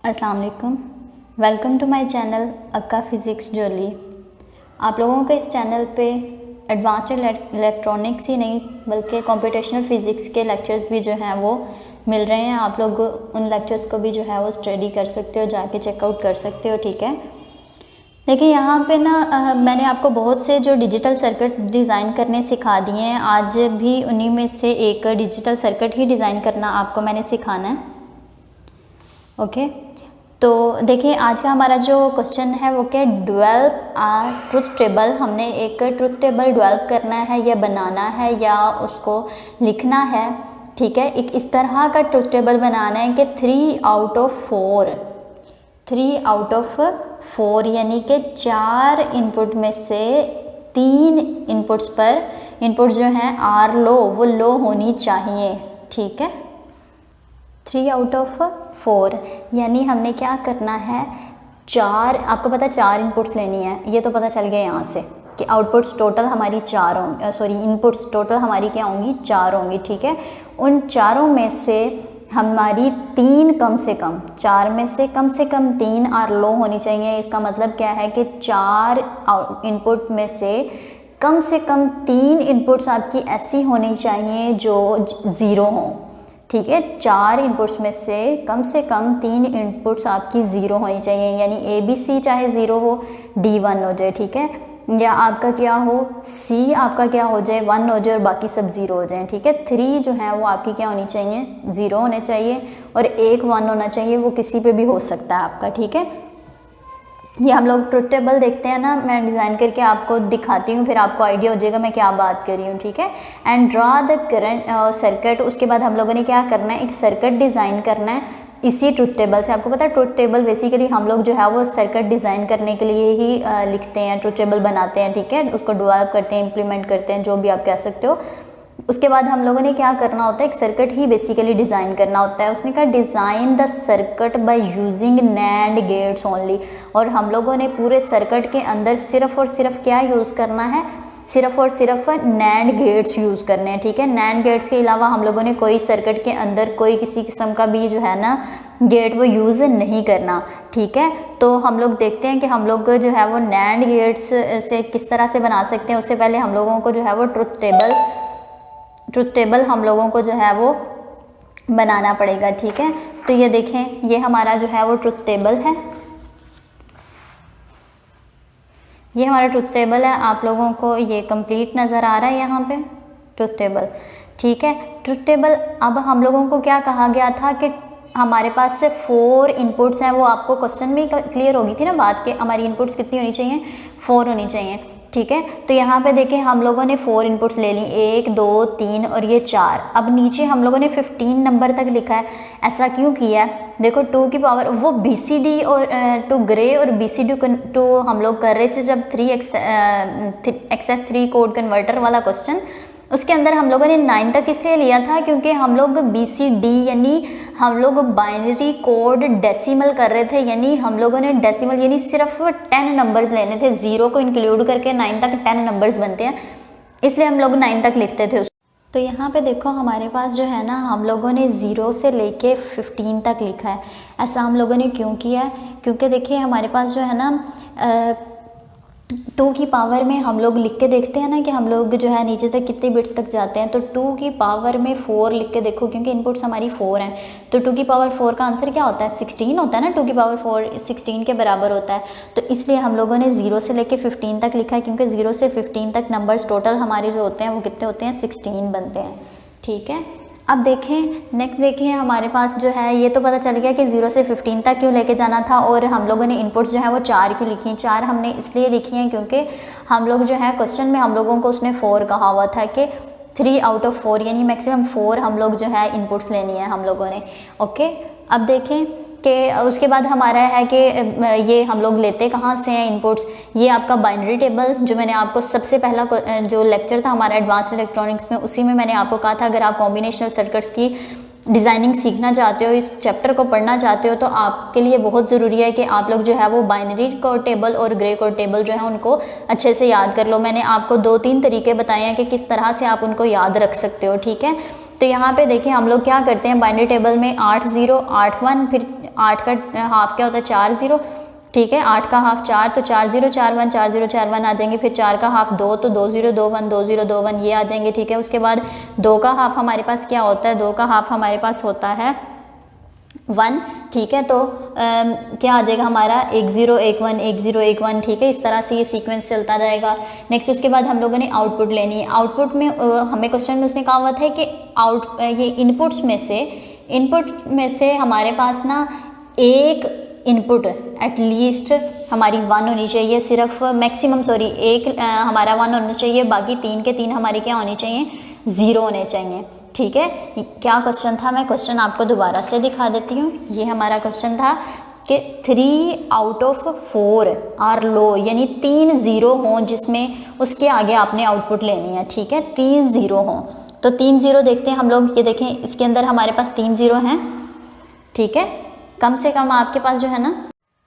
अस्सलाम वालेकुम, welcome to my channel अक्का फ़िज़िक्स जोली। आप लोगों को इस चैनल पे एडवांस्ड इलेक्ट्रॉनिक्स ही नहीं बल्कि कंप्यूटेशनल फ़िज़िक्स के लेक्चर्स भी जो हैं वो मिल रहे हैं। आप लोग उन लेक्चर्स को भी जो है वो स्टडी कर सकते हो, जाके चेकआउट कर सकते हो। ठीक है, देखिए यहाँ पे ना मैंने आपको बहुत से जो डिजिटल सर्किट्स डिज़ाइन करने सिखा दिए हैं। आज भी उन्हीं में से एक डिजिटल सर्किट ही डिज़ाइन करना आपको मैंने सिखाना है। ओके, तो देखिए आज का हमारा जो क्वेश्चन है वो क्या, डेवलप आ ट्रुथ टेबल। हमने एक ट्रुथ टेबल डेवलप करना है या बनाना है या उसको लिखना है। ठीक है, एक इस तरह का ट्रुथ टेबल बनाना है कि 3 आउट ऑफ 4 यानी कि 4 इनपुट में से 3 इनपुट्स पर इनपुट जो हैं आर लो, वो लो होनी चाहिए। ठीक है, 3 आउट ऑफ 4 यानी हमने क्या करना है, 4, आपको पता है 4 इनपुट्स लेनी है। ये तो पता चल गया यहाँ से कि आउटपुट्स टोटल हमारी 4 होंगी, इनपुट्स टोटल हमारी क्या होंगी, 4 होंगी। ठीक है, उन चारों में से हमारी 3 कम से कम, 4 में से कम 3 आर लो होनी चाहिए। इसका मतलब क्या है कि 4 इनपुट में से कम 3 इनपुट्स आपकी ऐसी होनी चाहिए जो 0 हों। ठीक है, 4 इनपुट्स में से कम 3 इनपुट्स आपकी 0 होनी चाहिए, यानी ए बी सी चाहे 0 हो, डी 1 हो जाए। ठीक है, या आपका क्या हो, सी आपका क्या हो जाए, 1 हो जाए और बाकी सब 0 हो जाए। ठीक है, 3 जो है वो आपकी क्या होनी चाहिए, 0 होने चाहिए और 1 1 होना चाहिए, वो किसी पे भी हो सकता है आपका। ठीक है, ये हम लोग ट्रुथ टेबल देखते हैं ना, मैं डिज़ाइन करके आपको दिखाती हूँ, फिर आपको आइडिया हो जाएगा मैं क्या बात कर रही हूँ। ठीक है, and draw the current circuit. उसके बाद हम लोगों ने क्या करना है, एक सर्किट डिज़ाइन करना है इसी ट्रुथ टेबल से। आपको पता है ट्रुथ टेबल बेसिकली हम लोग जो है वो सर्किट डिज़ाइन करने के लिए ही लिखते हैं, ट्रुथ टेबल बनाते हैं। ठीक है, उसको डेवलप करते हैं, इम्प्लीमेंट करते हैं, जो भी आप कह सकते हो। उसके बाद हम लोगों ने क्या करना होता है, एक सर्किट ही बेसिकली डिज़ाइन करना होता है। उसने कहा design the circuit by using NAND gates only. और हम लोगों ने पूरे सर्किट के अंदर सिर्फ और सिर्फ क्या यूज़ करना है, सिर्फ और सिर्फ नैंड गेट्स यूज़ करने हैं। ठीक है, नैंड गेट्स के अलावा हम लोगों ने कोई सर्किट के अंदर कोई किसी किस्म का भी जो है ना गेट वो यूज़ नहीं करना। ठीक है, तो हम लोग देखते हैं कि हम लोग जो है वो नैंड गेट्स से किस तरह से बना सकते हैं। उससे पहले हम लोगों को जो है वो ट्रुथ टेबल हम लोगों को जो है वो बनाना पड़ेगा। ठीक है, तो ये देखें, ये हमारा जो है वो ट्रुथ टेबल है, ये हमारा ट्रुथ टेबल है। आप लोगों को ये कंप्लीट नज़र आ रहा है यहाँ पे ट्रुथ टेबल। ठीक है, ट्रुथ टेबल अब हम लोगों को क्या कहा गया था कि हमारे पास से 4 इनपुट्स हैं। वो आपको क्वेश्चन में क्लियर होगी थी ना बात के, हमारी इनपुट्स कितनी होनी चाहिए, 4 होनी चाहिए। ठीक है, तो यहाँ पे देखें हम लोगों ने 4 इनपुट्स ले ली, 1 2 3 और ये 4। अब नीचे हम लोगों ने 15 नंबर तक लिखा है। ऐसा क्यों किया है, देखो 2 की पावर वो BCD और टू ग्रे और BCD टू हम लोग कर रहे थे जब 3 कोड कन्वर्टर वाला क्वेश्चन, उसके अंदर हम लोगों ने 9 तक इसलिए लिया था क्योंकि हम लोग BCD यानी हम लोग बाइनरी कोड डेसिमल कर रहे थे। यानी हम लोगों ने डेसिमल यानी सिर्फ 10 नंबर्स लेने थे, 0 को इंक्लूड करके 9 तक 10 नंबर्स बनते हैं, इसलिए हम लोग 9 तक लिखते थे। तो यहाँ पे देखो हमारे पास जो है ना हम लोगों ने 0 से लेके 15 तक लिखा है। ऐसा हम लोगों ने क्यों किया है, क्योंकि देखिए हमारे पास जो है ना 2 की पावर में हम लोग लिख के देखते हैं ना कि हम लोग जो है नीचे तक कितने बिट्स तक जाते हैं। तो 2 की पावर में 4 लिख के देखो, क्योंकि इनपुट्स हमारी 4 हैं, तो 2 की पावर 4 का आंसर क्या होता है, 16 होता है ना। 2 की पावर 4 16 के बराबर होता है। तो इसलिए हम लोगों ने 0 से लेके 15 तक लिखा है, क्योंकि 0 से 15 तक नंबर्स टोटल हमारे जो होते हैं वो कितने होते हैं, 16 बनते हैं। ठीक है, अब देखें नेक्स्ट देखें हमारे पास जो है, ये तो पता चल गया कि 0 से 15 तक क्यों लेके जाना था। और हम लोगों ने इनपुट्स जो है वो 4 क्यों लिखी हैं, 4 हमने इसलिए लिखी हैं क्योंकि हम लोग जो है क्वेश्चन में हम लोगों को उसने 4 कहा हुआ था कि 3 आउट ऑफ 4 यानी मैक्सिमम 4 हम लोग जो है इनपुट्स लेनी है हम लोगों ने। ओके, अब देखें कि उसके बाद हमारा है कि ये हम लोग लेते कहाँ से हैं इनपुट्स, ये आपका बाइनरी टेबल जो मैंने आपको सबसे पहला जो लेक्चर था हमारा एडवांस्ड इलेक्ट्रॉनिक्स में, उसी में मैंने आपको कहा था अगर आप कॉम्बिनेशनल सर्किट्स की डिज़ाइनिंग सीखना चाहते हो, इस चैप्टर को पढ़ना चाहते हो, तो आपके लिए बहुत ज़रूरी है कि आप लोग जो है वो बाइनरी कोड टेबल और ग्रे कोड टेबल जो है उनको अच्छे से याद कर लो। मैंने आपको 2-3 तरीके बताए हैं कि किस तरह से आप उनको याद रख सकते हो। ठीक है, तो यहाँ पे देखिए हम लोग क्या करते हैं, बाइनरी टेबल में 8 0 8 1 फिर 8 का हाफ क्या होता है 4 0, ठीक है। 8 का हाफ 4, तो 4 0 4 1 4 0 4 1 आ जाएंगे। फिर 4 का हाफ 2, तो 2 0 2 1 2 0 2 1 ये आ जाएंगे, ठीक है। उसके बाद 2 का हाफ हमारे पास क्या होता है, 2 का हाफ हमारे पास होता है 1, ठीक है। तो क्या आ जाएगा हमारा 1 0 1 1 1 0 1 1, ठीक है। इस तरह से ये सीक्वेंस चलता जाएगा। नेक्स्ट उसके बाद हम लोगों ने आउटपुट लेनी है। आउटपुट में हमें क्वेश्चन में उसने कहा हुआ था कि ये इनपुट में से हमारे पास ना एक इनपुट एटलीस्ट हमारी 1 होनी चाहिए, सिर्फ मैक्सिमम एक हमारा 1 होना चाहिए, बाकी 3 के 3 हमारी क्या होनी चाहिए 0 होने चाहिए, ठीक है। क्या क्वेश्चन था, मैं क्वेश्चन आपको दोबारा से दिखा देती हूँ। ये हमारा क्वेश्चन था कि 3 आउट ऑफ 4 आर लो, यानी 3 0 हों जिसमें उसके आगे आपने आउटपुट लेनी है, ठीक है। 3 0 हों, तो 3 0 देखते हैं हम लोग। ये देखें इसके अंदर हमारे पास 3 0 हैं, ठीक है। कम से कम आपके पास जो है ना,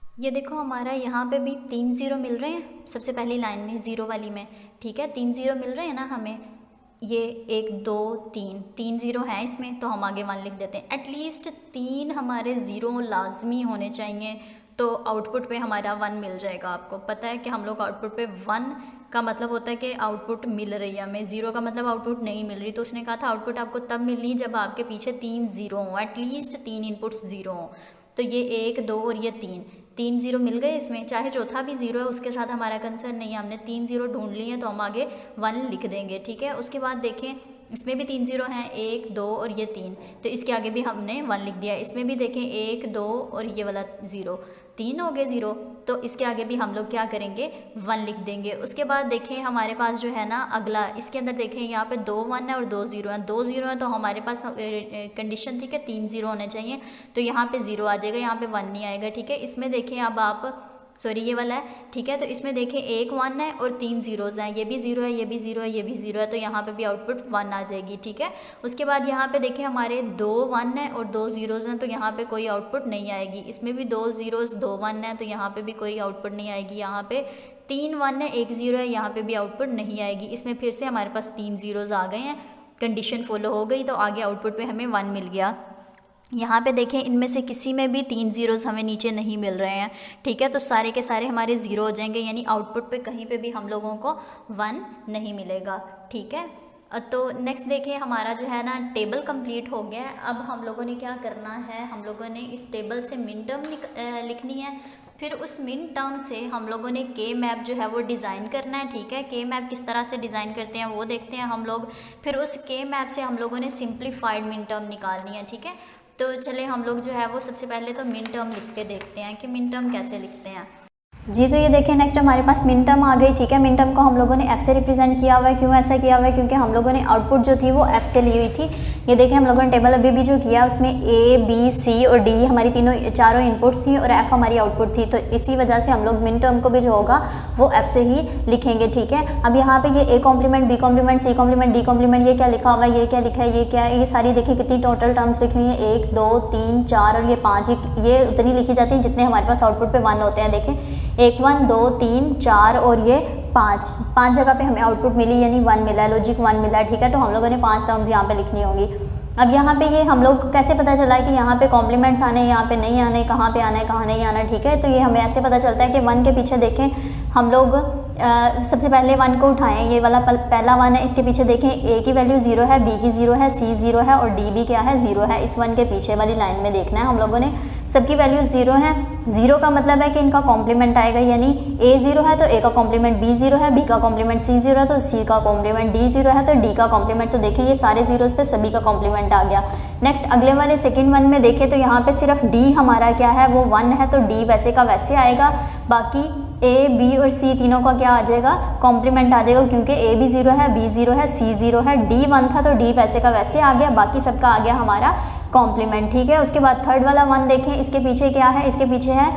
ये देखो हमारा यहाँ पे भी 3 0 मिल रहे हैं सबसे पहली लाइन में, 0 वाली में, ठीक है। 3 0 मिल रहे हैं ना हमें, ये 1 2 3 0 हैं इसमें, तो हम आगे 1 लिख देते हैं। एटलीस्ट 3 हमारे 0 लाजमी होने चाहिए, तो आउटपुट पे हमारा 1 मिल जाएगा। आपको पता है कि हम लोग आउटपुट पे 1 का मतलब होता है कि आउटपुट मिल रही है हमें, 0 का मतलब आउटपुट नहीं मिल रही। तो उसने कहा था आउटपुट आपको तब मिलनी जब आपके पीछे 3 0 हों, एटलीस्ट 3 इनपुट्स 0 हों। तो ये 1 2 और ये 3 0 मिल गए इसमें, चाहे चौथा भी 0 है उसके साथ हमारा कंसर्न नहीं है। हमने 3 0 ढूंढ लिए हैं तो हम आगे 1 लिख देंगे, ठीक है। उसके बाद देखें इसमें भी 3 0 हैं, 1 2 और ये 3, तो इसके आगे भी हमने 1 लिख दिया। इसमें भी देखें 1 2 और ये वाला 0, 3 हो गए 0, तो इसके आगे भी हम लोग क्या करेंगे 1 लिख देंगे। उसके बाद देखें हमारे पास जो है ना अगला, इसके अंदर देखें यहाँ पे 2 1 है और 2 0 है, 2 0 है, तो हमारे पास कंडीशन थी कि 3 0 होने चाहिए, तो यहाँ पे 0 आ जाएगा, यहाँ पे 1 नहीं आएगा, ठीक है। इसमें देखें अब आप सॉरी ये वाला है, ठीक है। तो इसमें देखें 1 1 है और 3 0s हैं, ये भी 0 है, ये भी 0 है, ये भी 0 है, तो यहाँ पे भी आउटपुट 1 आ जाएगी, ठीक है। उसके बाद यहाँ पे देखें हमारे 2 1 है और 2 0s हैं, तो यहाँ पे कोई आउटपुट नहीं आएगी। इसमें भी 2 0s 2 1 है, तो यहाँ पे भी कोई आउटपुट नहीं आएगी। यहाँ पे 3 1 है 1 0 है, यहाँ पे भी आउटपुट नहीं आएगी। इसमें फिर से हमारे पास 3 0s आ गए हैं, कंडीशन फॉलो हो गई, तो आगे आउटपुट पे हमें 1 मिल गया। यहाँ पे देखें इनमें से किसी में भी 3 0s हमें नीचे नहीं मिल रहे हैं, ठीक है। तो सारे के सारे हमारे 0 हो जाएंगे, यानी आउटपुट पे कहीं पे भी हम लोगों को 1 नहीं मिलेगा, ठीक है। तो नेक्स्ट देखें हमारा जो है ना टेबल कंप्लीट हो गया है। अब हम लोगों ने क्या करना है, हम लोगों ने इस टेबल से मिन टर्म लिखनी है। फिर उस मिन टर्म से हम लोगों ने के मैप जो है वो डिज़ाइन करना है, ठीक है। के मैप किस तरह से डिज़ाइन करते हैं वो देखते हैं हम लोग। फिर उस के मैप से हम लोगों ने सिंप्लीफाइड मिन टर्म निकालनी है, ठीक है। तो चले हम लोग जो है वो सबसे पहले तो मिन टर्म लिख के देखते हैं कि मिन टर्म कैसे लिखते हैं जी। तो ये देखें नेक्स्ट हमारे पास मिन टर्म आ गई, ठीक है। मिन टर्म को हम लोगों ने f से रिप्रेजेंट किया हुआ है। क्यों ऐसा किया हुआ है, क्योंकि हम लोगों ने आउटपुट जो थी वो f से ली हुई थी। ये देखें हम लोगों ने टेबल अभी भी जो किया उसमें a b c और d हमारी चारों इनपुट्स थी और f हमारी आउटपुट थी, तो इसी वजह से हम लोग मिन टर्म को भी जो होगा वो f से ही लिखेंगे, ठीक है। अब यहाँ पे ये a complement b complement c complement d complement ये क्या लिखा हुआ है, ये क्या लिखा है, ये क्या है, ये सारी देखिए कितनी टोटल टर्म्स लिखी हुई है, 1 2 3 4 और ये 5, ये उतनी लिखी जाती है जितने हमारे पास आउटपुट पे 1 होते हैं। देखें 1 1 2 3 4 और ये 5 जगह पे हमें आउटपुट मिली, यानी 1 मिला है, लॉजिक 1 मिला है, ठीक है। तो हम लोगों ने 5 टर्म्स यहाँ पे लिखनी होंगी। अब यहाँ पे ये हम लोग कैसे पता चला है कि यहाँ पे कॉम्प्लीमेंट्स आने, यहाँ पे नहीं आने, कहाँ पे आना है कहाँ नहीं आना, ठीक है। तो ये हमें ऐसे पता चलता है कि 1 के पीछे देखें हम लोग सबसे पहले 1 को उठाएं, ये वाला पहला 1 है, इसके पीछे देखें a की वैल्यू 0 है, b की 0 है, c 0 है और d भी क्या है 0 है। इस 1 के पीछे वाली लाइन में देखना है हम लोगों ने, सबकी वैल्यू 0 है। 0 का मतलब है कि इनका कॉम्प्लीमेंट आएगा, यानी a 0 है तो a का कॉम्प्लीमेंट b 0 है, b का कॉम्प्लीमेंट c 0 है तो c का कॉम्प्लीमेंट d 0 है, तो d का कॉम्प्लीमेंट, तो देखें ये सारे जीरोस थे, सभी का कॉम्प्लीमेंट आ गया। नेक्स्ट अगले वाले सेकंड 1 में देखें तो यहाँ पे सिर्फ d हमारा क्या है वो 1 है, तो d वैसे का वैसे आएगा, बाकी a b और c तीनों का क्या आ जाएगा कॉम्प्लीमेंट आ जाएगा, क्योंकि a भी 0 है, b 0 है, c 0 है, d 1 था तो d वैसे का वैसे आ गया, बाकी सबका आ गया हमारा कॉम्प्लीमेंट, ठीक है। उसके बाद थर्ड वाला 1 देखें, इसके पीछे क्या है, इसके पीछे है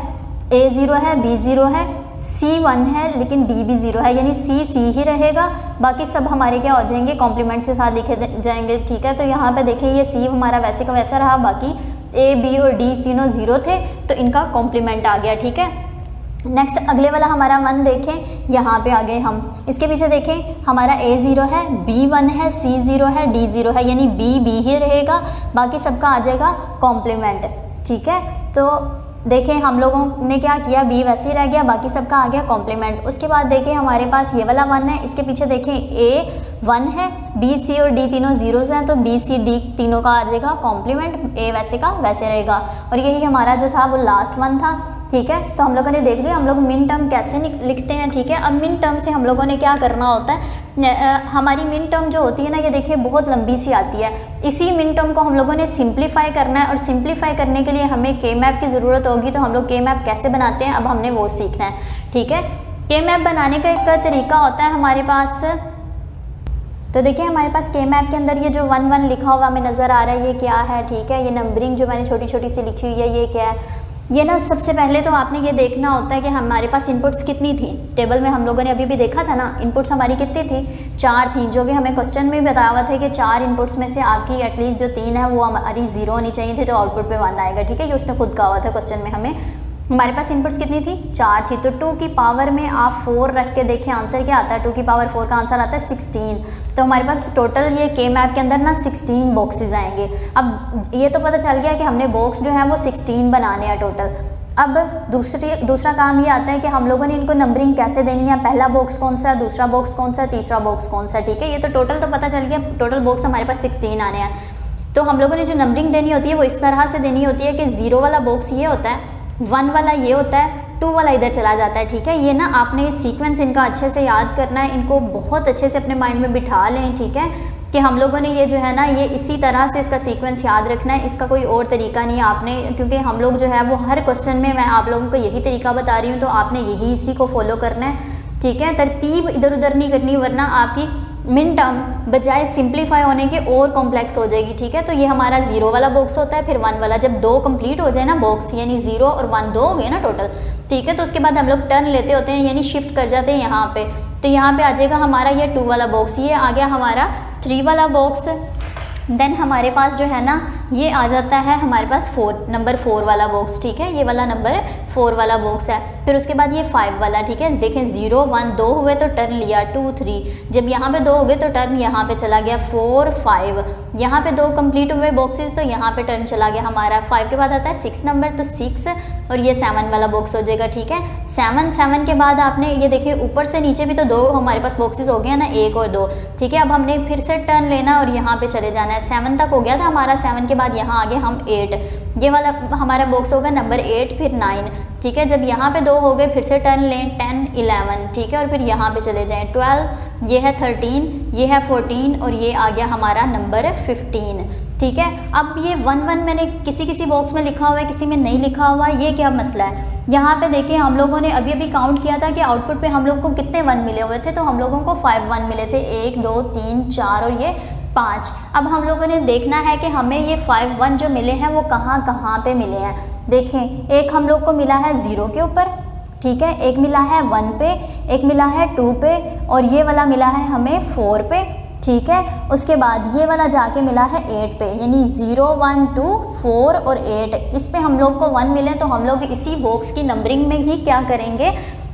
a 0 है, b 0 है, c 1 है लेकिन d भी 0 है, यानी c ही रहेगा, बाकी सब हमारे क्या हो जाएंगे कॉम्प्लीमेंट्स के साथ लिखे जाएंगे, ठीक है। तो यहाँ पे देखें ये c हमारा वैसे का वैसा रहा, बाकी a b और d तीनों 0 थे तो इनका कॉम्प्लीमेंट आ गया, ठीक है। नेक्स्ट अगले वाला हमारा 1 देखें, यहाँ पे आ गए हम, इसके पीछे देखें हमारा a 0 है, b 1 है, c 0 है, d 0 है, यानी b ही रहेगा, बाकी सबका आ जाएगा कॉम्प्लीमेंट, ठीक है। तो देखें हम लोगों ने क्या किया, बी वैसे ही रह गया, बाकी सबका आ गया कॉम्प्लीमेंट। उसके बाद देखें हमारे पास ये वाला 1 है, इसके पीछे देखें ए 1 है, बी सी और डी तीनों जीरोज हैं, तो बी सी डी तीनों का आ जाएगा कॉम्प्लीमेंट, ए वैसे का वैसे रहेगा। और यही हमारा जो था वो लास्ट 1 था, ठीक है। तो हम लोगों ने देख लिया हम लोग मिन टर्म कैसे लिखते हैं, ठीक है। अब मिन टर्म से हम लोगों ने क्या करना होता है, हमारी मिन टर्म जो होती है ना, ये देखिए बहुत लंबी सी आती है, इसी मिन टर्म को हम लोगों ने सिंप्लीफाई करना है, और सिंप्लीफाई करने के लिए हमें के मैप की ज़रूरत होगी। तो हम लोग के मैप कैसे बनाते हैं अब हमने वो सीखना है, ठीक है। के मैप बनाने का एक तरीका होता है हमारे पास, तो देखिए हमारे पास के मैप के अंदर ये जो 1 1 लिखा हुआ हमें नज़र आ रहा है, ये क्या है, ठीक है। ये नंबरिंग जो मैंने छोटी छोटी सी लिखी हुई है, ये क्या है, ये ना सबसे पहले तो आपने ये देखना होता है कि हमारे पास इनपुट्स कितनी थी। टेबल में हम लोगों ने अभी भी देखा था ना, इनपुट्स हमारी कितनी थी, 4 थी, जो कि हमें क्वेश्चन में भी बताया हुआ था कि 4 इनपुट्स में से आपकी एटलीस्ट जो 3 है वो हमारी 0 होनी चाहिए थी, तो आउटपुट पे 1 आएगा, ठीक है। ये उसने खुद कहा हुआ था क्वेश्चन में हमें। हमारे पास इनपुट्स कितनी थी, 4 थी, तो 2 की पावर में आप 4 रख के देखिए आंसर क्या आता है, 2 की पावर 4 का आंसर आता है 16। तो हमारे पास टोटल ये के मैप के अंदर ना 16 बॉक्सेस आएंगे। अब ये तो पता चल गया कि हमने बॉक्स जो है वो 16 बनाने हैं टोटल। अब दूसरा काम ये आता है कि हम लोगों ने इनको नंबरिंग कैसे देनी है, पहला बॉक्स कौन सा है, दूसरा बॉक्स कौन सा है, तीसरा बॉक्स कौन सा है, ठीक है। ये तो टोटल तो पता चल गया, टोटल बॉक्स हमारे पास 16 आने हैं। तो हम लोगों ने जो नंबरिंग देनी होती है वो इस तरह से देनी होती है कि 0 वाला बॉक्स ये होता है, 1 वाला ये होता है, 2 वाला इधर चला जाता है, ठीक है। ये ना आपने सीक्वेंस इनका अच्छे से याद करना है, इनको बहुत अच्छे से अपने माइंड में बिठा लें, ठीक है, कि हम लोगों ने ये जो है ना ये इसी तरह से इसका सीक्वेंस याद रखना है, इसका कोई और तरीका नहीं है आपने, क्योंकि हम लोग जो है वो हर क्वेश्चन में मैं आप लोगों को यही तरीका बता रही हूँ, तो आपने यही इसी को फॉलो करना है, ठीक है। तरतीब इधर उधर नहीं करनी, वरना आपकी मिन टर्म बजाय सिंप्लीफाई होने के और कॉम्प्लेक्स हो जाएगी, ठीक है। तो ये हमारा 0 वाला बॉक्स होता है, फिर 1 वाला, जब 2 कंप्लीट हो जाए ना बॉक्स, यानी 0 और 1 2 हो गए ना टोटल, ठीक है। तो उसके बाद हम लोग टर्न लेते होते हैं, यानी शिफ्ट कर जाते हैं यहाँ पे, तो यहाँ पे आ जाएगा हमारा ये 2 वाला बॉक्स, ये आ गया हमारा 3 वाला बॉक्स। देन हमारे पास जो है ना ये आ जाता है हमारे पास नंबर 4 वाला बॉक्स, ठीक है। ये वाला नंबर 4 वाला बॉक्स है। फिर उसके बाद ये 5 वाला, ठीक है। देखें 0 1 2 हुए तो टर्न लिया, 2 3, जब यहाँ पे 2 हो गए तो टर्न यहाँ पे चला गया, 4 5, यहाँ पे 2 कंप्लीट हुए बॉक्सेस, तो यहाँ पे टर्न चला गया हमारा। 5 के बाद आता है 6 नंबर, तो 6, और ये 7 वाला बॉक्स हो जाएगा, ठीक है। 7 के बाद आपने ये देखिए ऊपर से नीचे भी तो 2 हमारे पास बॉक्सेस हो गए ना, 1 और 2, ठीक है। अब हमने फिर से टर्न लेना और यहाँ पे चले जाना है, 7 तक हो गया था हमारा, 7 के बाद यहाँ आगे हम 8, ये वाला हमारा बॉक्स होगा नंबर 8, फिर 9, ठीक है। जब यहाँ पे 2 हो गए फिर से टर्न लें, 10 11, ठीक है, और फिर यहाँ पे चले जाएं, 12, ये है 13, ये है 14, और ये आ गया हमारा नंबर 15, ठीक है। अब ये 1 1 मैंने किसी बॉक्स में लिखा हुआ है, किसी में नहीं लिखा हुआ, ये क्या मसला है। यहाँ पे देखिए हम लोगों ने अभी काउंट किया था कि आउटपुट पे हम लोग को कितने 1 मिले हुए थे, तो हम लोगों को 5 1 मिले थे, 1 2 3 4 और ये 5। अब हम लोगों ने देखना है कि हमें ये 5 1 जो मिले हैं वो कहाँ पे मिले हैं। देखें एक हम लोग को मिला है 0 के ऊपर, ठीक है, एक मिला है 1 पे, एक मिला है 2 पे, और ये वाला मिला है हमें 4 पे, ठीक है। उसके बाद ये वाला जाके मिला है 8 पे, यानी 0 1 2 4 और 8, इस पे हम लोग को 1 मिले, तो हम लोग इसी बॉक्स की नंबरिंग में ही क्या करेंगे,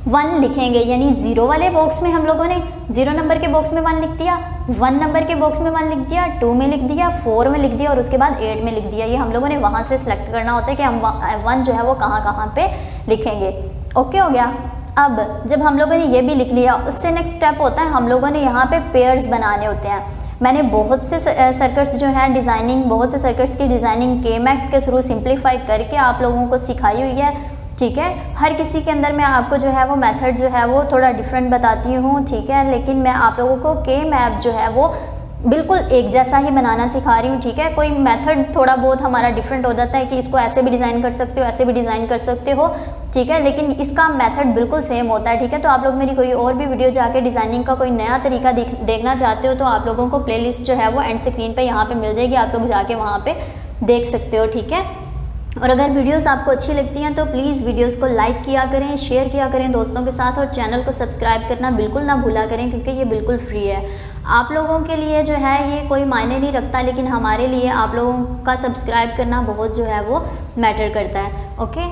1 लिखेंगे। यानी 0 वाले बॉक्स में हम लोगों ने 0 नंबर के बॉक्स में 1 लिख दिया, 1 नंबर के बॉक्स में 1 लिख दिया, 2 में लिख दिया, 4 में लिख दिया, और उसके बाद 8 में लिख दिया। ये हम लोगों ने वहाँ से सिलेक्ट करना होता है कि हम 1 जो है वो कहाँ पे लिखेंगे। ओके हो गया। अब जब हम लोगों ने ये भी लिख लिया, उससे नेक्स्ट स्टेप होता है हम लोगों ने यहाँ पे पेयर्स बनाने होते हैं। मैंने बहुत से सर्किट्स जो है डिज़ाइनिंग, बहुत से सर्किट्स की डिज़ाइनिंग के मैप के थ्रू सिंप्लीफाई करके आप लोगों को सिखाई हुई है, ठीक है। हर किसी के अंदर मैं आपको जो है वो मेथड जो है वो थोड़ा डिफरेंट बताती हूँ, ठीक है, लेकिन मैं आप लोगों को के मैप जो है वो बिल्कुल एक जैसा ही बनाना सिखा रही हूँ, ठीक है। कोई मेथड थोड़ा बहुत हमारा डिफरेंट हो जाता है कि इसको ऐसे भी डिज़ाइन कर सकते हो, ऐसे भी डिज़ाइन कर सकते हो, ठीक है, लेकिन इसका मेथड बिल्कुल सेम होता है, ठीक है। तो आप लोग मेरी कोई और भी वीडियो जाके डिज़ाइनिंग का कोई नया तरीका देखना चाहते हो तो आप लोगों को प्लेलिस्ट जो है वो एंड स्क्रीन पे यहाँ पे मिल जाएगी, आप लोग जाके वहाँ पे देख सकते हो, ठीक है। और अगर वीडियोस आपको अच्छी लगती हैं तो प्लीज़ वीडियोस को लाइक किया करें, शेयर किया करें दोस्तों के साथ, और चैनल को सब्सक्राइब करना बिल्कुल ना भूला करें, क्योंकि ये बिल्कुल फ्री है। आप लोगों के लिए जो है ये कोई मायने नहीं रखता, लेकिन हमारे लिए आप लोगों का सब्सक्राइब करना बहुत जो है वो मैटर करता है। ओके,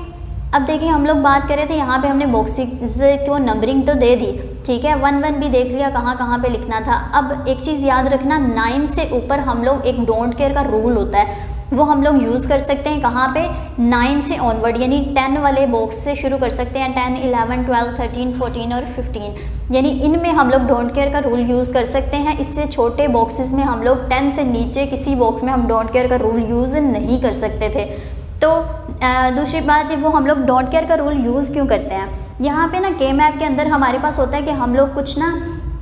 अब देखिए हम लोग बात कर रहे थे, यहाँ पे हमने बॉक्सेस को नंबरिंग तो दे दी, ठीक है, 1 1 भी देख लिया कहाँ पे लिखना था। अब एक चीज़ याद रखना, 9 से ऊपर हम लोग एक डोंट केयर का रूल होता है, वो हम लोग यूज़ कर सकते हैं कहाँ पे, 9 से ऑनवर्ड, यानी 10 वाले बॉक्स से शुरू कर सकते हैं, 10, 11, 12, 13, 14 और 15, यानी इनमें हम लोग डोंट केयर का रूल यूज़ कर सकते हैं। इससे छोटे बॉक्सेस में हम लोग 10 से नीचे किसी बॉक्स में हम डोंट केयर का रूल यूज़ नहीं कर सकते थे। तो दूसरी बात है, वो हम लोग डोंट केयर का रूल यूज़ क्यों करते हैं, यहाँ पे ना के मैप के अंदर हमारे पास होता है कि हम लोग कुछ ना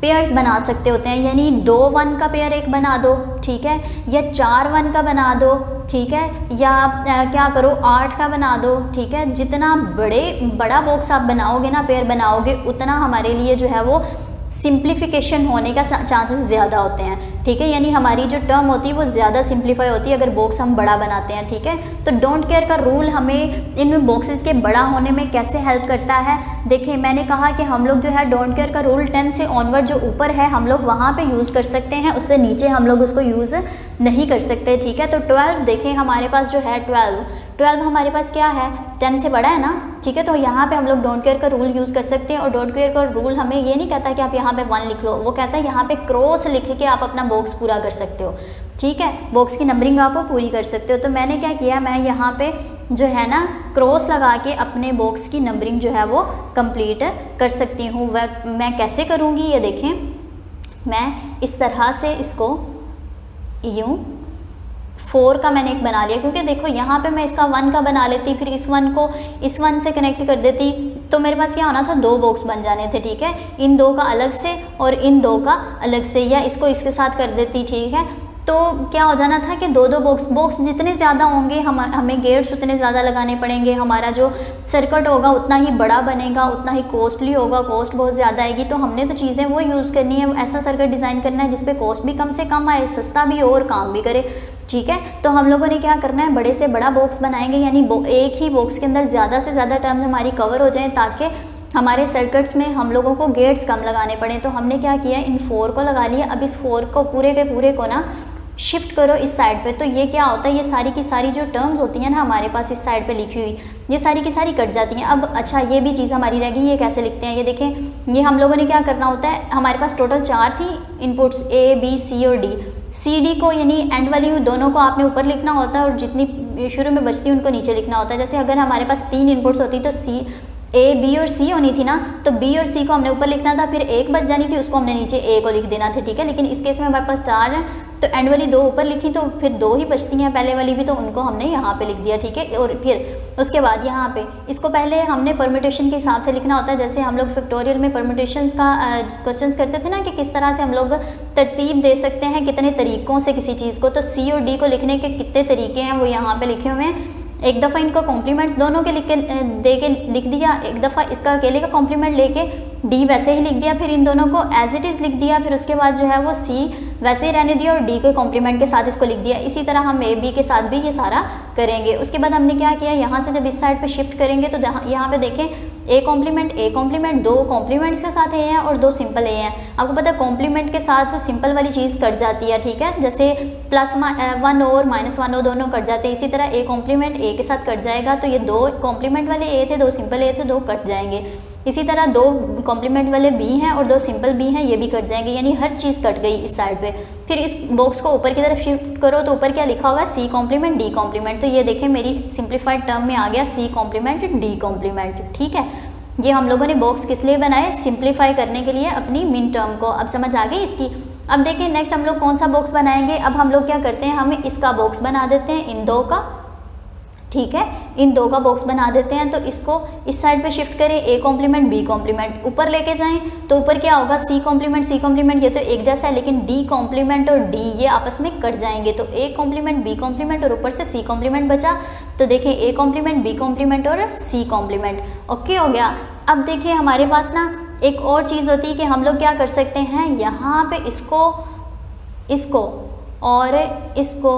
पेयर्स बना सकते होते हैं, यानी 2 1 का पेयर एक बना दो, ठीक है, या 4 1 का बना दो, ठीक है, या क्या करो 8 का बना दो, ठीक है। जितना बड़ा बॉक्स आप बनाओगे ना, पेयर बनाओगे, उतना हमारे लिए जो है वो सिंप्लीफिकेशन होने का चांसेस ज़्यादा होते हैं, ठीक है, यानी हमारी जो टर्म होती है वो ज़्यादा सिंप्लीफाई होती है अगर बॉक्स हम बड़ा बनाते हैं, ठीक है। तो डोंट केयर का रूल हमें इन बॉक्सेस के बड़ा होने में कैसे हेल्प करता है, देखिए मैंने कहा कि हम लोग जो है डोंट केयर का रूल 10 से ऑनवर्ड जो ऊपर है हम लोग वहाँ पे यूज़ कर सकते हैं, उससे नीचे हम लोग उसको यूज़ नहीं कर सकते, ठीक है। तो 12 देखें हमारे पास जो है 12 हमारे पास क्या है, 10 से बड़ा है ना, ठीक है। तो यहाँ पे हम लोग डोंट केयर का रूल यूज़ कर सकते हैं, और डोंट केयर का रूल हमें ये नहीं कहता कि आप यहाँ पे 1 लिख लो, वो कहता है यहाँ पे क्रॉस लिख के आप अपना बॉक्स पूरा कर सकते हो, ठीक है, बॉक्स की नंबरिंग आप पूरी कर सकते हो। तो मैंने क्या किया, मैं यहाँ पे जो है ना क्रॉस लगा के अपने बॉक्स की नंबरिंग जो है वो कंप्लीट कर सकती हूँ। वह मैं कैसे करूँगी ये देखें, मैं इस तरह से इसको यूँ 4 का मैंने एक बना लिया, क्योंकि देखो यहाँ पे मैं इसका 1 का बना लेती, फिर इस 1 को इस 1 से कनेक्ट कर देती, तो मेरे पास क्या होना था, 2 बॉक्स बन जाने थे, ठीक है, इन 2 का अलग से और इन 2 का अलग से, या इसको इसके साथ कर देती, ठीक है। तो क्या हो जाना था कि 2 बॉक्स जितने ज़्यादा होंगे हमें गेट्स उतने ज़्यादा लगाने पड़ेंगे, हमारा जो सर्किट होगा उतना ही बड़ा बनेगा, उतना ही कॉस्टली होगा, कॉस्ट बहुत ज़्यादा आएगी। तो हमने तो चीज़ें वो यूज़ करनी है, ऐसा सर्किट डिज़ाइन करना है जिसपे कॉस्ट भी कम से कम आए, सस्ता भी हो और काम भी करे, ठीक है। तो हम लोगों ने क्या करना है, बड़े से बड़ा बॉक्स बनाएंगे, यानी एक ही बॉक्स के अंदर ज़्यादा से ज़्यादा टर्म्स हमारी कवर हो जाएँ, ताकि हमारे सर्किट्स में हम लोगों को गेट्स कम लगाने पड़े। तो हमने क्या किया, इन 4 को लगा लिया। अब इस 4 को पूरे के पूरे को ना शिफ्ट करो इस साइड पे, तो ये क्या होता है, ये सारी की सारी जो टर्म्स होती हैं ना हमारे पास इस साइड पे लिखी हुई, ये सारी की सारी कट जाती हैं। अब अच्छा ये भी चीज़ हमारी रह गई, ये कैसे लिखते हैं, ये देखें, ये हम लोगों ने क्या करना होता है, हमारे पास टोटल 4 थी इनपुट्स, A B C और D। C D को यानी एंड वाली दोनों को आपने ऊपर लिखना होता है, और जितनी शुरू में बचती है उनको नीचे लिखना होता है। जैसे अगर हमारे पास 3 इनपुट्स होती तो A B और C होनी थी ना, तो B और C को हमने ऊपर लिखना था, फिर एक बच जानी थी, उसको हमने नीचे A को लिख देना था, ठीक है। लेकिन इस केस में हमारे पास 4 है, तो एंड वाली 2 ऊपर लिखी, तो फिर 2 ही बचती हैं पहले वाली भी, तो उनको हमने यहाँ पे लिख दिया, ठीक है। और फिर उसके बाद यहाँ पे इसको पहले हमने परम्यूटेशन के हिसाब से लिखना होता है, जैसे हम लोग फैक्टोरियल में परम्यूटेशन का क्वेश्चन करते थे ना, कि किस तरह से हम लोग तरतीब दे सकते हैं, कितने तरीक़ों से किसी चीज़ को। तो C और D को लिखने के कितने तरीके हैं वो यहाँ पे लिखे हुए हैं। एक दफ़ा इनको कॉम्प्लीमेंट्स दोनों के लिख दिया, एक दफ़ा इसका अकेले का कॉम्प्लीमेंट लेके D वैसे ही लिख दिया, फिर इन दोनों को एज इट इज़ लिख दिया, फिर उसके बाद जो है वो C वैसे ही रहने दिया और D के कॉम्प्लीमेंट के साथ इसको लिख दिया। इसी तरह हम A B के साथ भी ये सारा करेंगे। उसके बाद हमने क्या किया, यहाँ से जब इस साइड पे शिफ्ट करेंगे तो यहाँ पे देखें A कॉम्प्लीमेंट 2 कॉम्प्लीमेंट्स के साथ A हैं और 2 सिंपल A हैं। आपको पता है कॉम्प्लीमेंट के साथ तो सिंपल वाली चीज़ कट जाती है, ठीक है, जैसे +1 और -1 दोनों कट जाते हैं, इसी तरह A कॉम्प्लीमेंट A के साथ कट जाएगा। तो ये 2 कॉम्प्लीमेंट वाले A थे, 2 सिंपल A थे, 2 कट जाएंगे। इसी तरह 2 कॉम्प्लीमेंट वाले B हैं और 2 सिंपल B हैं, ये भी कट जाएंगे, यानी हर चीज़ कट गई इस साइड पे। फिर इस बॉक्स को ऊपर की तरफ शिफ्ट करो तो ऊपर क्या लिखा हुआ है, C कॉम्प्लीमेंट D कॉम्प्लीमेंट। तो ये देखें मेरी सिंप्लीफाइड टर्म में आ गया C कॉम्प्लीमेंट D कॉम्प्लीमेंट, ठीक है। ये हम लोगों ने बॉक्स किस लिए बनाए, सिंप्लीफाई करने के लिए अपनी मिन टर्म को। अब समझ आ गई इसकी। अब देखिए नेक्स्ट हम लोग कौन सा बॉक्स बनाएंगे। अब हम लोग क्या करते हैं, हमें इसका बॉक्स बना देते हैं, इन 2 का, ठीक है, इन 2 का बॉक्स बना देते हैं। तो इसको इस साइड पे शिफ्ट करें, A कॉम्प्लीमेंट B कॉम्प्लीमेंट ऊपर लेके जाएं, तो ऊपर क्या होगा, C कॉम्प्लीमेंट ये तो एक जैसा है, लेकिन D कॉम्प्लीमेंट और D ये आपस में कट जाएंगे। तो A कॉम्प्लीमेंट B कॉम्प्लीमेंट और ऊपर से C कॉम्प्लीमेंट बचा। तो देखिए A कॉम्प्लीमेंट B कॉम्प्लीमेंट और C कॉम्प्लीमेंट, ओके हो गया। अब देखिए हमारे पास ना एक और चीज़ होती है कि हम लोग क्या कर सकते हैं, यहाँ पे इसको और इसको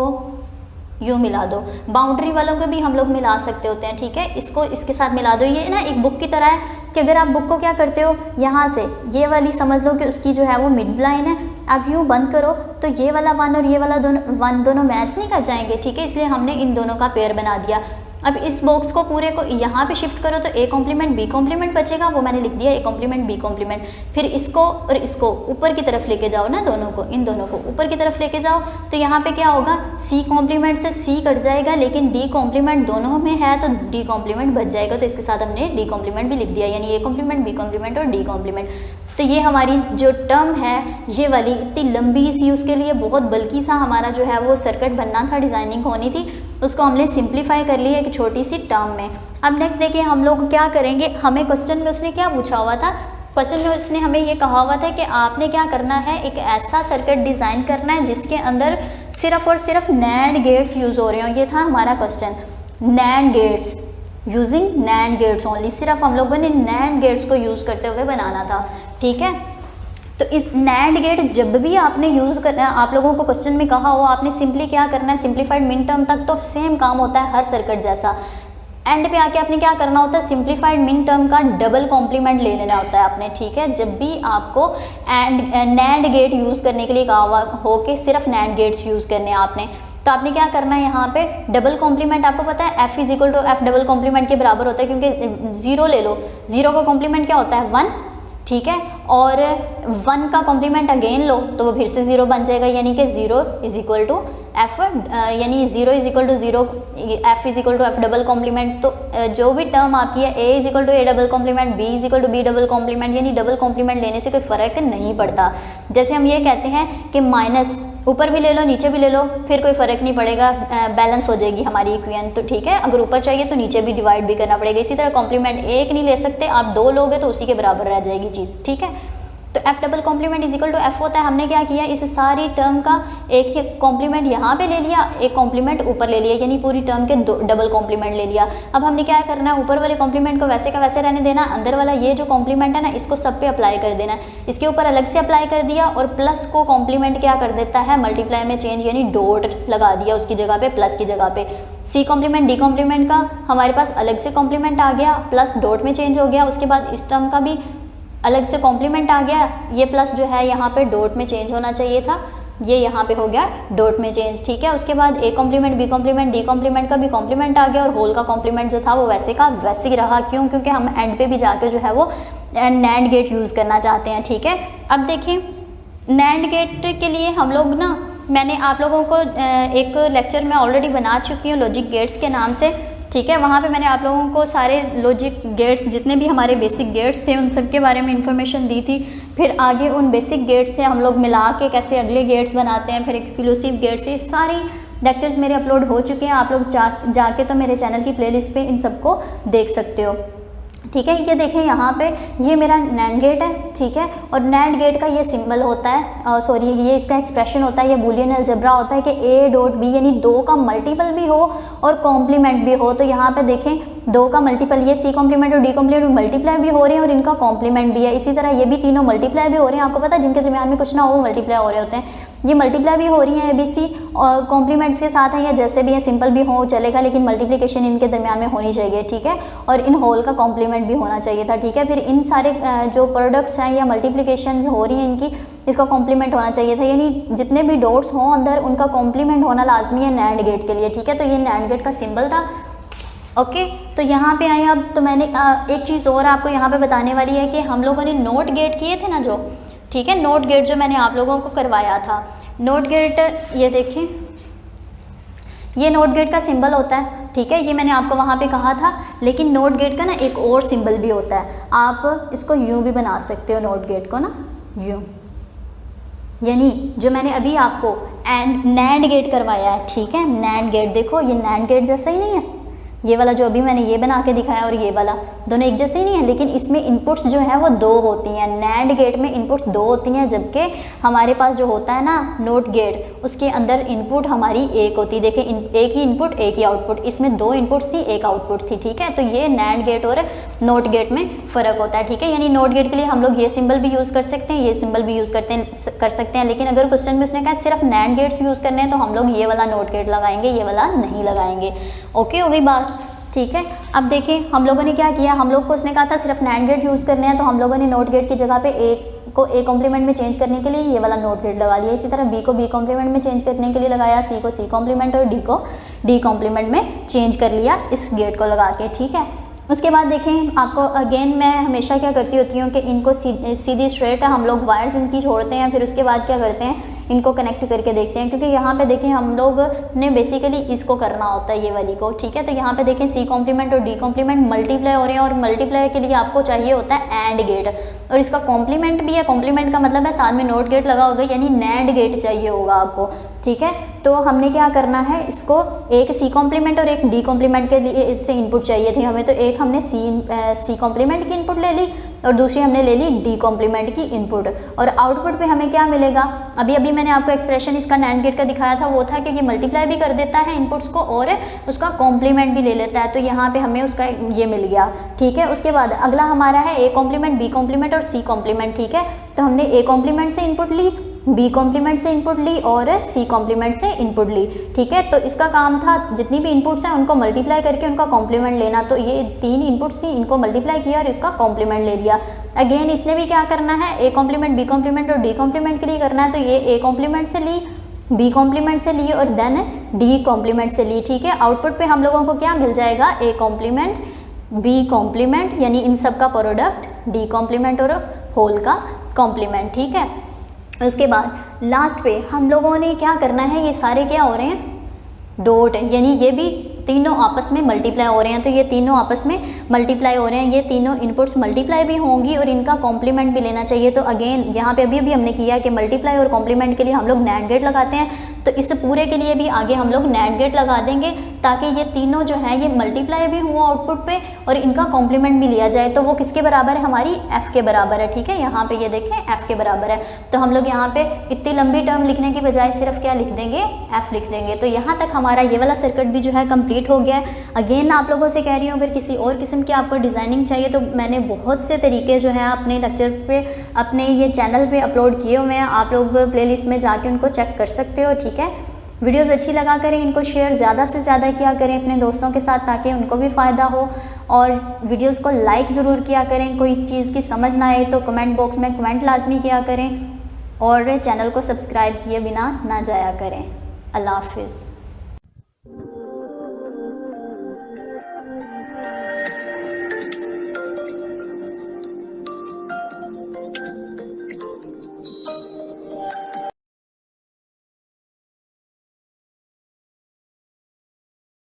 यूँ मिला दो। बाउंड्री वालों को भी हम लोग मिला सकते होते हैं, ठीक है, इसको इसके साथ मिला दो। ये ना एक बुक की तरह है कि अगर आप बुक को क्या करते हो, यहाँ से ये वाली समझ लो कि उसकी जो है वो मिड लाइन है, आप यूँ बंद करो तो ये वाला 1 और ये वाला 1 दोनों मैच नहीं कर जाएंगे, ठीक है, इसलिए हमने इन दोनों का पेयर बना दिया। अब इस बॉक्स को पूरे को यहाँ पे शिफ्ट करो तो ए कॉम्प्लीमेंट बी कॉम्प्लीमेंट बचेगा, वो मैंने लिख दिया ए कॉम्प्लीमेंट बी कॉम्प्लीमेंट। फिर इसको और इसको ऊपर की तरफ लेके जाओ ना, दोनों को, इन दोनों को ऊपर की तरफ लेके जाओ तो यहाँ पे क्या होगा, सी कॉम्प्लीमेंट से सी कट जाएगा, लेकिन डी कॉम्प्लीमेंट दोनों में है तो डी कॉम्प्लीमेंट बच जाएगा, तो इसके साथ हमने डी कॉम्प्लीमेंट भी लिख दिया, यानी ए कॉम्प्लीमेंट बी कॉम्प्लीमेंट और डी कॉम्प्लीमेंट। तो ये हमारी जो टर्म है ये वाली इतनी लंबी सी, उसके लिए बहुत बल्कि सा हमारा जो है वो सर्किट बनना था, डिज़ाइनिंग होनी थी, उसको हमने सिंप्लीफाई कर लिया एक छोटी सी टर्म में। अब नेक्स्ट देखिए हम लोग क्या करेंगे, हमें क्वेश्चन में उसने क्या पूछा हुआ था, क्वेश्चन में उसने हमें ये कहा हुआ था कि आपने क्या करना है, एक ऐसा सर्किट डिज़ाइन करना है जिसके अंदर सिर्फ और सिर्फ नैंड गेट्स यूज़ हो रहे हों। ये था हमारा question, NAND gates, using NAND gates only, सिर्फ हम लोगों ने नैंड गेट्स को यूज़ करते हुए बनाना था, ठीक है। तो इस नैंड गेट जब भी आपने यूज़ करना है, आप लोगों को क्वेश्चन में कहा हो, आपने सिंपली क्या करना है, सिंप्लीफाइड मिन टर्म तक तो सेम काम होता है हर सर्किट जैसा, एंड पे आके आपने क्या करना होता है, सिंप्लीफाइड मिन टर्म का डबल कॉम्प्लीमेंट ले लेना होता है आपने, ठीक है। जब भी आपको नैंड गेट यूज़ करने के लिए कहा हुआ हो कि सिर्फ नैंड गेट्स यूज़ करने हैं आपने, तो आपने क्या करना है, यहाँ पे डबल कॉम्प्लीमेंट, आपको पता है F is equal to F double complement के बराबर होता है, क्योंकि जीरो ले लो, जीरो का कॉम्प्लीमेंट क्या होता है 1, ठीक है, और 1 का कॉम्प्लीमेंट अगेन लो तो वो फिर से 0 बन जाएगा, यानी कि 0 इज इक्वल टू एफ, यानी 0 is equal to 0, F is equal to F double complement. तो जो भी टर्म आपकी है, A is equal to A double complement, B is equal to B double complement, यानी डबल कॉम्प्लीमेंट लेने से कोई फ़र्क नहीं पड़ता। जैसे हम ये कहते हैं कि माइनस ऊपर भी ले लो नीचे भी ले लो, फिर कोई फ़र्क नहीं पड़ेगा, बैलेंस हो जाएगी हमारी इक्वेशन, तो ठीक है। अगर ऊपर चाहिए तो नीचे भी डिवाइड भी करना पड़ेगा। इसी तरह कॉम्प्लीमेंट एक नहीं ले सकते आप, 2 लोगे तो उसी के बराबर रह जाएगी चीज़, ठीक है। तो F double complement is equal to F होता है। हमने क्या किया, इस सारी टर्म का एक ही कॉम्प्लीमेंट यहाँ पे ले लिया, एक कॉम्प्लीमेंट ऊपर ले लिया, यानी पूरी टर्म के 2 डबल कॉम्प्लीमेंट ले लिया। अब हमने क्या करना है, ऊपर वाले कॉम्प्लीमेंट को वैसे का वैसे रहने देना, अंदर वाला ये जो कॉम्प्लीमेंट है ना इसको सब पे अप्लाई कर देना। इसके ऊपर अलग से अप्लाई कर दिया, और प्लस को कॉम्प्लीमेंट क्या कर देता है, मल्टीप्लाई में चेंज, यानी डॉट लगा दिया उसकी जगह पे, प्लस की जगह पे। सी कॉम्प्लीमेंट डी कॉम्प्लीमेंट का हमारे पास अलग से कॉम्प्लीमेंट आ गया, प्लस डॉट में चेंज हो गया। उसके बाद इस टर्म का भी अलग से कॉम्प्लीमेंट आ गया, ये प्लस जो है यहाँ पे डॉट में चेंज होना चाहिए था, ये यहाँ पे हो गया डॉट में चेंज, ठीक है। उसके बाद A complement B complement D complement का भी कॉम्प्लीमेंट आ गया, और होल का कॉम्प्लीमेंट जो था वो वैसे का वैसे ही रहा। क्यों? क्योंकि हम एंड पे भी जाके जो है वो नैंड गेट यूज़ करना चाहते हैं, ठीक है। अब देखिए नैंड गेट के लिए हम लोग ना, मैंने आप लोगों को एक लेक्चर में ऑलरेडी बना चुकी हूँ लॉजिक गेट्स के नाम से, ठीक है। वहाँ पे मैंने आप लोगों को सारे लॉजिक गेट्स, जितने भी हमारे बेसिक गेट्स थे उन सब के बारे में इंफॉर्मेशन दी थी। फिर आगे उन बेसिक गेट्स से हम लोग मिला के कैसे अगले गेट्स बनाते हैं, फिर एक्सक्लूसिव गेट्स, ये सारी लेक्चर्स मेरे अपलोड हो चुके हैं। आप लोग जाके तो मेरे चैनल की प्लेलिस्ट पे इन सबको देख सकते हो, ठीक है। ये देखें यहाँ पे ये मेरा नैंड गेट है, ठीक है। और नैंड गेट का ये सिंबल होता है, सॉरी ये इसका एक्सप्रेशन होता है, ये बूलियन अलजेब्रा होता है कि ए डॉट बी यानी 2 का मल्टीपल भी हो और कॉम्प्लीमेंट भी हो। तो यहाँ पे देखें 2 का मल्टीपल, ये सी कॉम्प्लीमेंट और डी कॉम्प्लीमेंट मल्टीप्लाई भी हो रहे हैं और इनका कॉम्प्लीमेंट भी है। इसी तरह ये भी तीनों मल्टीप्लाई भी हो रहे हैं। आपको पता है जिनके दरमियान में कुछ ना हो वो मल्टीप्लाई हो रहे होते हैं, ये मल्टीप्लाई भी हो रही है ABC और कॉम्प्लीमेंट्स के साथ है, या जैसे भी है सिंपल भी हो चलेगा, लेकिन मल्टीप्लिकेशन इनके दरमियान में होनी चाहिए, ठीक है। और इन होल का कॉम्प्लीमेंट भी होना चाहिए था, ठीक है। फिर इन सारे जो प्रोडक्ट्स हैं या मल्टीप्लिकेशन हो रही हैं इनकी, इसका कॉम्प्लीमेंट होना चाहिए था, यानी जितने भी डॉट्स हों अंदर उनका कॉम्प्लीमेंट होना लाजमी है नैंड गेट के लिए, ठीक है। तो ये नैंड गेट का सिंबल था, ओके। तो यहाँ पे आए अब, तो मैंने एक चीज़ और आपको यहाँ पे बताने वाली है कि हम लोगों ने नोट गेट किए थे ना जो, ठीक है, नोट गेट जो मैंने आप लोगों को करवाया था, नोट गेट ये देखें, ये नोट गेट का सिंबल होता है, ठीक है। ये मैंने आपको वहाँ पे कहा था, लेकिन नोट गेट का ना एक और सिंबल भी होता है, आप इसको यूँ भी बना सकते हो नोट गेट को ना, यूँ, यानी जो मैंने अभी आपको नैंड गेट करवाया है, ठीक है। नैंड गेट देखो, ये नैंड गेट जैसा ही नहीं है, ये वाला जो अभी मैंने ये बना के दिखाया और ये वाला दोनों एक जैसे ही नहीं है, लेकिन इसमें इनपुट्स जो है वो 2 होती हैं। नैंड गेट में इनपुट्स 2 होती हैं, जबकि हमारे पास जो होता है ना नोट गेट, उसके अंदर इनपुट हमारी एक होती है। देखें एक ही इनपुट एक ही आउटपुट, इसमें 2 इनपुट्स थी एक आउटपुट थी, ठीक है। तो ये नैंड गेट और नोट गेट में फ़र्क होता है, ठीक है। यानी नोट गेट के लिए हम लोग ये सिंबल भी यूज़ कर सकते हैं, ये सिंबल भी यूज़ कर सकते हैं, लेकिन अगर क्वेश्चन में उसने कहा सिर्फ नैंड गेट्स यूज़ करने हैं तो हम लोग ये वाला नोट गेट लगाएंगे, ये वाला नहीं लगाएंगे, ओके, हो गई बात, ठीक है। अब देखें हम लोगों ने क्या किया, हम लोग को उसने कहा था सिर्फ नैंड गेट यूज़ करने हैं, तो हम लोगों ने नोट गेट की जगह पे एक को ए कॉम्प्लीमेंट में चेंज करने के लिए ये वाला नॉट गेट लगा लिया। इसी तरह बी को बी कॉम्प्लीमेंट में चेंज करने के लिए लगाया, सी को सी कॉम्प्लीमेंट और डी को डी कॉम्प्लीमेंट में चेंज कर लिया इस गेट को लगा के, ठीक है। उसके बाद देखें आपको अगेन मैं हमेशा क्या करती होती हूँ कि इनको सीधी स्ट्रेट हम लोग वायर्स इनकी छोड़ते हैं, फिर उसके बाद क्या करते हैं इनको कनेक्ट करके देखते हैं, क्योंकि यहाँ पे देखें हम लोग ने बेसिकली इसको करना होता है ये वाली को, ठीक है। तो यहाँ पे देखें सी कॉम्प्लीमेंट और डी कॉम्प्लीमेंट मल्टीप्लाई हो रहे हैं और मल्टीप्लाई के लिए आपको चाहिए होता है एंड गेट, और इसका कॉम्प्लीमेंट भी है। कॉम्प्लीमेंट का मतलब है साथ में नॉट गेट लगा होगा, यानी नैंड गेट चाहिए होगा आपको, ठीक है। तो हमने क्या करना है, इसको एक सी कॉम्प्लीमेंट और एक डी कॉम्प्लीमेंट के लिए इससे इनपुट चाहिए थी हमें, तो एक हमने सी कॉम्प्लीमेंट की इनपुट ले ली और दूसरी हमने ले ली डी कॉम्प्लीमेंट की इनपुट, और आउटपुट पे हमें क्या मिलेगा, अभी अभी मैंने आपको एक्सप्रेशन इसका नैंड गेट का दिखाया था, वो था कि ये मल्टीप्लाई भी कर देता है इनपुट्स को और उसका कॉम्प्लीमेंट भी ले लेता है, तो यहाँ पे हमें उसका ये मिल गया, ठीक है। उसके बाद अगला हमारा है ए कॉम्प्लीमेंट, बी कॉम्प्लीमेंट और सी कॉम्प्लीमेंट, ठीक है। तो हमने ए कॉम्प्लीमेंट से इनपुट ली, बी कॉम्प्लीमेंट से इनपुट ली और सी कॉम्प्लीमेंट से इनपुट ली, ठीक है। तो इसका काम था जितनी भी इनपुट्स हैं उनको मल्टीप्लाई करके उनका कॉम्प्लीमेंट लेना, तो ये 3 इनपुट्स थी, इनको मल्टीप्लाई किया और इसका कॉम्प्लीमेंट ले लिया। अगेन इसने भी क्या करना है, ए कॉम्प्लीमेंट, बी कॉम्प्लीमेंट और डी कॉम्प्लीमेंट के लिए करना है, तो ये ए कॉम्प्लीमेंट से ली, बी कॉम्प्लीमेंट से ली और देन डी कॉम्प्लीमेंट से ली, ठीक है। आउटपुट पे हम लोगों को क्या मिल जाएगा, ए कॉम्प्लीमेंट, बी कॉम्प्लीमेंट यानी इन सब का प्रोडक्ट, डी कॉम्प्लीमेंट और होल का कॉम्प्लीमेंट, ठीक है। उसके बाद लास्ट पे हम लोगों ने क्या करना है, ये सारे क्या हो रहे हैं डॉट, यानी ये भी तीनों आपस में मल्टीप्लाई हो रहे हैं, तो ये तीनों आपस में मल्टीप्लाई हो रहे हैं, ये तीनों इनपुट्स मल्टीप्लाई भी होंगी और इनका कॉम्प्लीमेंट भी लेना चाहिए। तो अगेन यहाँ पे अभी हमने किया कि मल्टीप्लाई और कॉम्प्लीमेंट के लिए हम लोग नैंड गेट लगाते हैं, तो इस पूरे के लिए भी आगे हम लोग नैंड गेट लगा देंगे ताकि ये तीनों जो है ये मल्टीप्लाई भी हुआ आउटपुट पे और इनका कॉम्प्लीमेंट भी लिया जाए, तो वो किसके बराबर है, हमारी एफ के बराबर है, ठीक है। यहाँ पे ये देखें एफ के बराबर है, तो हम लोग यहाँ पे इतनी लंबी टर्म लिखने की बजाय सिर्फ क्या लिख देंगे, एफ लिख देंगे। तो यहाँ तक हमारा ये वाला सर्किट भी जो है कंप्लीट हो गया है। अगेन आप लोगों से कह रही हूँ अगर किसी और किस्म की आपको डिज़ाइनिंग चाहिए तो मैंने बहुत से तरीके जो है अपने लेक्चर पे अपने ये चैनल पे अपलोड किए हुए हैं, आप लोग प्लेलिस्ट में जाके उनको चेक कर सकते हो, ठीक है। वीडियोस अच्छी लगा करें, इनको शेयर ज़्यादा से ज़्यादा किया करें अपने दोस्तों के साथ ताकि उनको भी फ़ायदा हो, और वीडियोस को लाइक ज़रूर किया करें। कोई चीज़ की समझ ना आए तो कमेंट बॉक्स में कमेंट लाजमी किया करें और चैनल को सब्सक्राइब किए बिना ना जाया करें। अल्लाह हाफिज़।